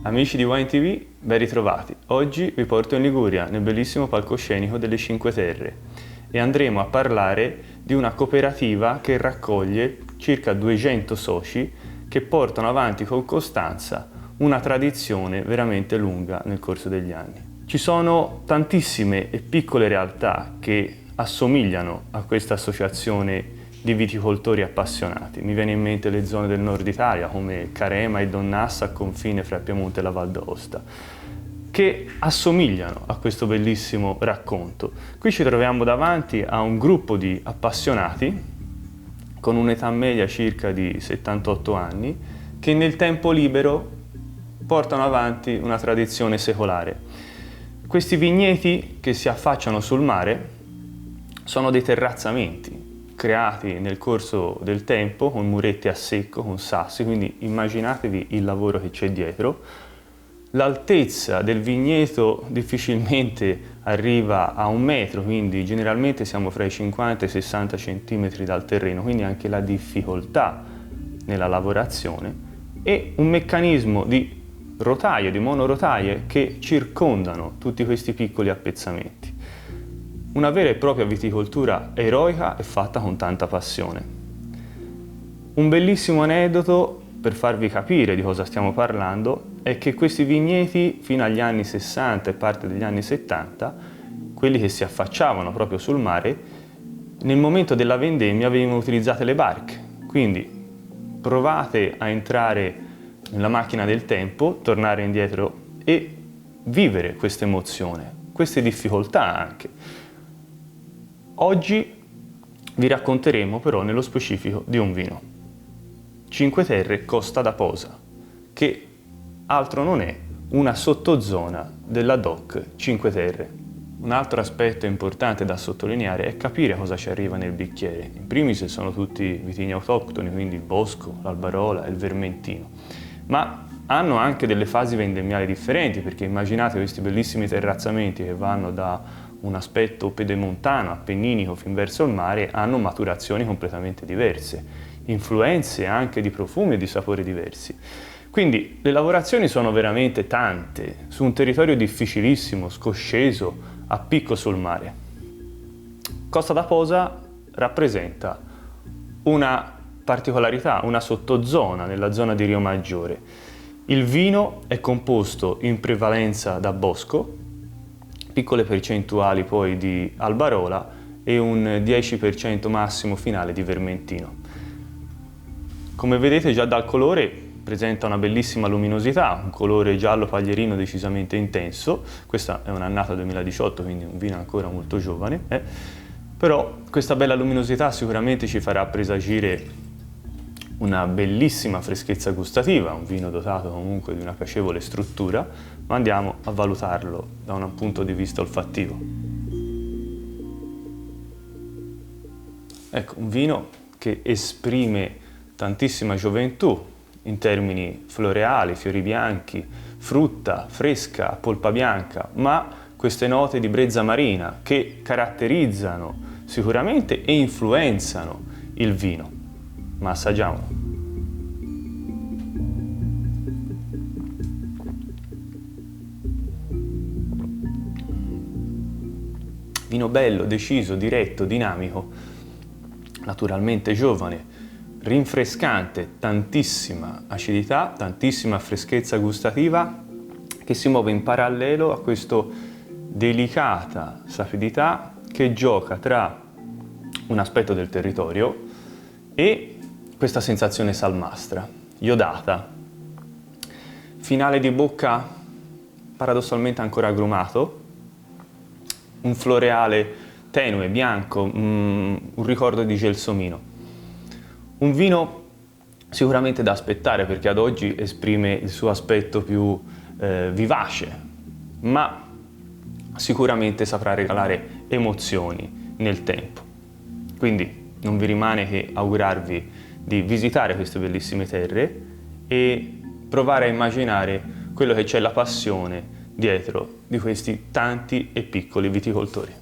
Amici di Wine TV, ben ritrovati. Oggi vi porto in Liguria, nel bellissimo palcoscenico delle Cinque Terre, e andremo a parlare di una cooperativa che raccoglie circa 200 soci che portano avanti con costanza una tradizione veramente lunga nel corso degli anni. Ci sono tantissime e piccole realtà che assomigliano a questa associazione di viticoltori appassionati. Mi viene in mente le zone del nord Italia come Carema e Donnassa a confine fra Piemonte e la Val d'Aosta, che assomigliano a questo bellissimo racconto. Qui ci troviamo davanti a un gruppo di appassionati con un'età media circa di 78 anni che nel tempo libero portano avanti una tradizione secolare. Questi vigneti che si affacciano sul mare sono dei terrazzamenti creati nel corso del tempo con muretti a secco, con sassi, quindi immaginatevi il lavoro che c'è dietro. L'altezza del vigneto difficilmente arriva a 1 metro, quindi generalmente siamo fra i 50 e i 60 centimetri dal terreno, quindi anche la difficoltà nella lavorazione, e un meccanismo di rotaie, di monorotaie che circondano tutti questi piccoli appezzamenti. Una vera e propria viticoltura eroica e fatta con tanta passione. Un bellissimo aneddoto per farvi capire di cosa stiamo parlando è che questi vigneti fino agli anni 60 e parte degli anni 70, quelli che si affacciavano proprio sul mare, nel momento della vendemmia venivano utilizzate le barche. Quindi provate a entrare nella macchina del tempo, tornare indietro e vivere questa emozione, queste difficoltà anche. Oggi vi racconteremo però nello specifico di un vino. Cinque Terre Costa d'Aposa, che altro non è una sottozona della DOC Cinque Terre. Un altro aspetto importante da sottolineare è capire cosa ci arriva nel bicchiere. In primis sono tutti vitigni autoctoni, quindi il Bosco, l'Albarola e il Vermentino, ma hanno anche delle fasi vendemmiali differenti, perché immaginate questi bellissimi terrazzamenti che vanno da un aspetto pedemontano, appenninico fin verso il mare, hanno maturazioni completamente diverse, influenze anche di profumi e di sapori diversi. Quindi le lavorazioni sono veramente tante, su un territorio difficilissimo, scosceso, a picco sul mare. Costa d'Aposa rappresenta una particolarità, una sottozona nella zona di Rio Maggiore. Il vino è composto in prevalenza da Bosco, piccole percentuali poi di Albarola e un 10% massimo finale di Vermentino. Come vedete già dal colore presenta una bellissima luminosità, un colore giallo paglierino decisamente intenso. Questa è un'annata 2018, quindi un vino ancora molto giovane, però questa bella luminosità sicuramente ci farà presagire una bellissima freschezza gustativa, un vino dotato comunque di una piacevole struttura, ma andiamo a valutarlo da un punto di vista olfattivo. Ecco, un vino che esprime tantissima gioventù in termini floreali, fiori bianchi, frutta fresca, polpa bianca, ma queste note di brezza marina che caratterizzano sicuramente e influenzano il vino. Ma assaggiamolo. Vino bello, deciso, diretto, dinamico, naturalmente giovane, rinfrescante, tantissima acidità, tantissima freschezza gustativa che si muove in parallelo a questa delicata sapidità che gioca tra un aspetto del territorio e questa sensazione salmastra, iodata, finale di bocca paradossalmente ancora agrumato, un floreale tenue, bianco, un ricordo di gelsomino. Un vino sicuramente da aspettare perché ad oggi esprime il suo aspetto più vivace, ma sicuramente saprà regalare emozioni nel tempo. Quindi non vi rimane che augurarvi di visitare queste bellissime terre e provare a immaginare quello che c'è la passione dietro di questi tanti e piccoli viticoltori.